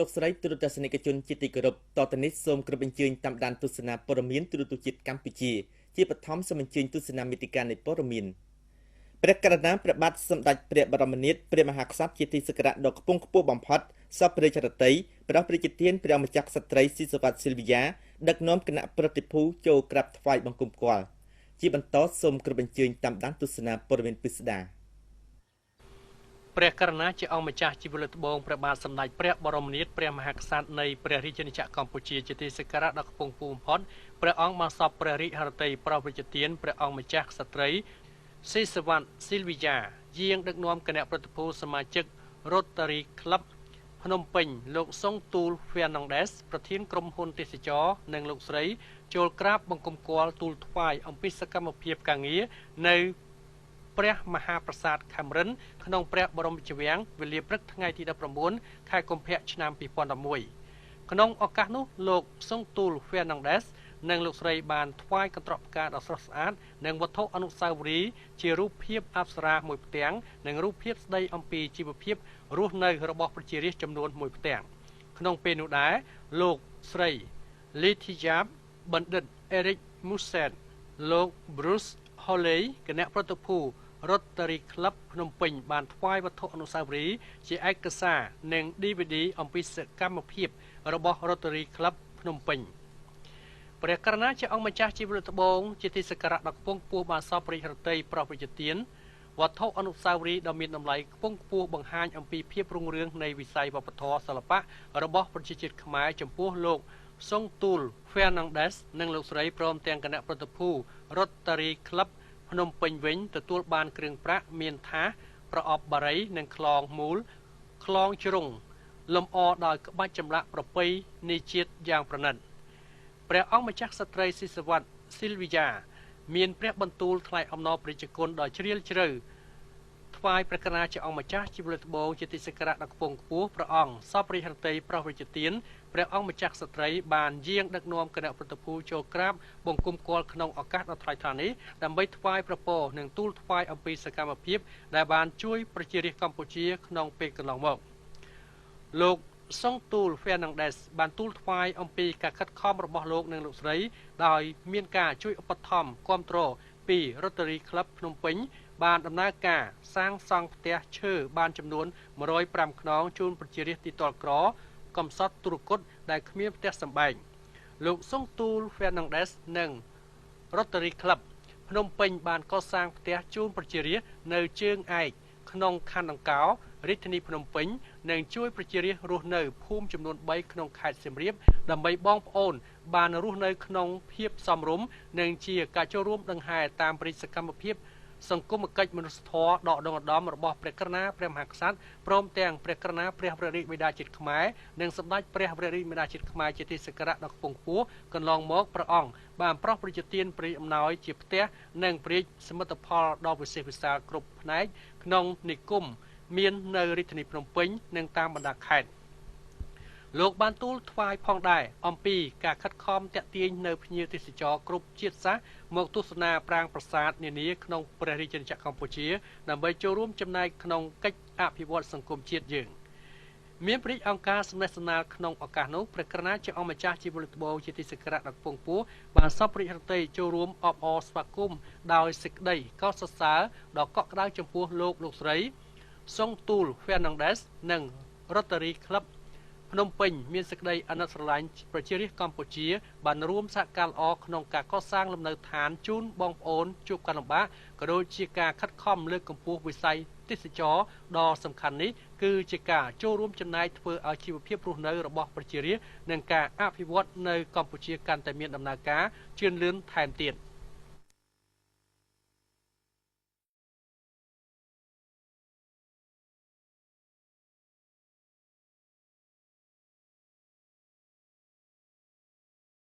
លោកស្រីទូរទស្សនិកជនជាទីគោរពតទៅនេះសូមគោរពអញ្ជើញតាមដានទស្សនាព័ត៌មានទូរទស្សន៍ជាតិកម្ពុជាជាបឋមសូមអញ្ជើញទស្សនាមេតិការនៃព័ត៌មានព្រះករុណាព្រះបាទសម្ដេចព្រះបរមនាថព្រះមហាក្សត្រជាទីសក្ការៈដ៏ខ្ពង់ខ្ពស់បំផុតសពព្រះចរិតីព្រះព្រះជាទានព្រះម្ចាស់ក្សត្រីស៊ីសវត្តស៊ីលវីយ៉ាដឹកនាំគណៈប្រតិភូចូលក្រាបថ្វាយបង្គំគាល់ជាបន្តសូមគោរពអញ្ជើញតាមដានទស្សនាព័ត៌មានពិស្ដាព្រះករុណាជាអង្គម្ចាស់ជីវិតត្បូងព្រះបាទសម្ដេចព្រះបរមនាថព្រះមហាក្សត្រនៃព្រះរាជាណាចក្រកម្ពុជាជាទីសក្ការៈដ៏ខ្ពង់ខ្ពស់បំផុតព្រះអង្គបានសពព្រះរាជហឫទ័យប្រវិជ្ជទានព្រះអង្គម្ចាស់ក្សត្រីស៊ីសវត្តស៊ីលវីយ៉ាយាងដឹកនាំគណៈប្រតិភូសមាជិក Rotary Club ភ្នំពេញលោកសុងទូល Fernandez ប្រធានក្រុមហ៊ុនទេសចរនិងលោកស្រីចូលក្រាបបង្គំគាល់ទូលថ្វាយអំពីសកម្មភាពការងារនៅព្រះមហាប្រាសាទខេមរិនក្នុងព្រះបរមរាជវាំងវេលាព្រឹកថ្ងៃទី19ខែកុម្ភៈឆ្នាំ2011ក្នុងឱកាសនោះលោកសុងទូល Fernandez និងលោកស្រីបានថ្វាយកន្ត្រកផ្កាដ៏ស្រស់ស្អាតនិងវត្ថុអនុស្សាវរីយ៍ជារូបភាពអប្សរាមួយផ្ទាំងនិងរូបភាពស្ដីអំពីជីវភាពរស់នៅរបស់ប្រជារាស្ត្រចំនួន1ផ្ទាំងក្នុងពេលនោះដែរលោកស្រី Letitia បណ្ឌិត Eric Muset លោក Bruce Holley គណៈប្រតិភូRotary Club ភ្នំពេញបានថ្វាយវត្ថុអនុស្សាវរីយ៍ជាឯកសារនិង DVD អំពីសកម្មភាពរបស់ Rotary Club ភ្នំពេញព្រះករុណាជាអង្គម្ចាស់ជីវិតត្បូងជាទីសក្ការៈដ៏ខ្ពង់ខ្ពស់បានសពព្រះហឫទ័យប្រវិជ្ជទានវត្ថុអនុស្សាវរីយ៍ដ៏មានតម្លៃខ្ពង់ខ្ពស់បង្ហាញអំពីភាពរុងរឿងនៃវិស័យវប្បធម៌សិល្បៈរបស់ប្រជាជាតិខ្មែរចំពោះលោកសុងទូល Fernandez និងលោកស្រីព្រមទាំងគណៈប្រតិភូ Rotary Club ភ្នំពេញវិញទទួលបានគ្រឿងប្រាក់មានថាសប្រអប់បារីនិងខ្លងមូលខ្លងជ្រុងលម្អដោយក្បាច់ចម្លាក់ប្រពៃណីជាតិយ៉ាងប្រណិតព្រះអង្គម្ចាស់ក្សត្រីស៊ីសវត្តស៊ីលវីយ៉ាមានព្រះបន្ទូលថ្លែងអំណរព្រះជគុណដ៏ជ្រាលជ្រៅថ្វាយព្រះករុណាជាអង្គម្ចាស់ជីវិតត្បូងជាទីសក្ការៈដ៏ខ្ពង់ខ្ពស់ព្រះអង្គសពរាជហឫទ័យប្រវិជ្ជទានព្រះអង្គម្ចាស់ក្សត្រីបានយាងដឹកនាំគណៈប្រតិភូចូលក្រាបបង្គំគាល់ក្នុងឱកាសដ៏ថ្លៃថ្លានេះដើម្បីថ្វាយប្រពរនិងទូលថ្វាយអំពីសកម្មភាពដែលបានជួយប្រជារាស្ត្រកម្ពុជាក្នុងពេលកន្លងមកលោកសុងទូល Fernandez បានទូលថ្វាយអំពីការខិតខំរបស់លោកនិងលោកស្រីដោយមានការជួយឧបត្ថម្ភគាំទ្រពី Rotary Club ភ្នំពេញបានដំណើរការសាងសង់ផ្ទះឈើបានចំនួន105ខ្នងជូនប្រជារាស្ត្រទីទ័លក្រកំសត់ទុរគតដែលគ្មានផ្ទះសម្បែងលោកសុងទូល Fernandez និង Rotary Club ភ្នំពេញបានកសាងផ្ទះជូនប្រជារាស្ត្រនៅជើងឯកក្នុងខណ្ឌដង្កោរាជធានីភ្នំពេញនិងជួយប្រជារាស្ត្ររស់នៅភូមិចំនួន3ក្នុងខេត្តសៀមរាបដើម្បីបងប្អូនបានរស់នៅក្នុងភាពសមរម្យនិងជាការចូលរួមដង្ហែតាមព្រះសកម្មភាពសង្គមគិច្ចមនុស្សធម៌ដកដងឧត្តមរបស់ព្រះករុណាព្រះមហាក្សត្រព្រមទាំងព្រះករុណាព្រះរាជបិតាជាតិខ្មែរនិងសម្ដេចព្រះរាជបិតាជាតិខ្មែរជាទីសក្ការៈដ៏ខ្ពង់ខ្ពស់កន្លងមកព្រះអង្គបានប្រោសព្រះរាជទានព្រះអំណោយជាផ្ទះនិងព្រះសមិទ្ធផលដ៏វិសេសវិសាលគ្រប់ផ្នែកក្នុងនិគមមាននៅរាជធានីភ្នំពេញនិងតាមបណ្ដាខេត្តលោកបានទូលថ្វាយផងដែរអំពីការខិតខំតាក់ទាញនៅភ្ញៀវទេសចរគ្រប់ជាតិសាសន៍មកទស្សនាប្រាង្គប្រាសាទនានាក្នុងព្រះរាជាណាចក្រកម្ពុជាដើម្បីចូលរួមចំណែកក្នុងកិច្ចអភិវឌ្ឍសង្គមជាតិយើងមានព្រះអង្គការសំណេះសំណាលក្នុងឱកាសនោះព្រះករុណាជាអង្គម្ចាស់ជីវិតត្បូងជាទីសក្ការៈដ៏ខ្ពង់ខ្ពស់បានសពព្រះហឫទ័យចូលរួមអបអរស្វាគមន៍ដោយសេចក្តីកោតសរសើរដ៏កក់ក្ដៅចំពោះលោកស្រីសុងទូល Fernandez និង Rotary Club ភ្នំពេញមានសេចក្តីអាណិតស្រឡាញ់ប្រជារាស្ត្រកម្ពុជាបានរួមសហការល្អក្នុងការកសាងលំនៅឋានជូនបងប្អូនជួបការលំបាកក៏ដូចជាការខិតខំលើកកម្ពស់វិស័យទេសចរដ៏សំខាន់នេះ គឺជាការចូលរួមចំណែកធ្វើឲ្យជីវភាពរស់នៅរបស់ប្រជារាស្ត្រនិងការអភិវឌ្ឍនៅកម្ពុជាកាន់តែមានដំណើរការជឿនលឿនថែមទៀត។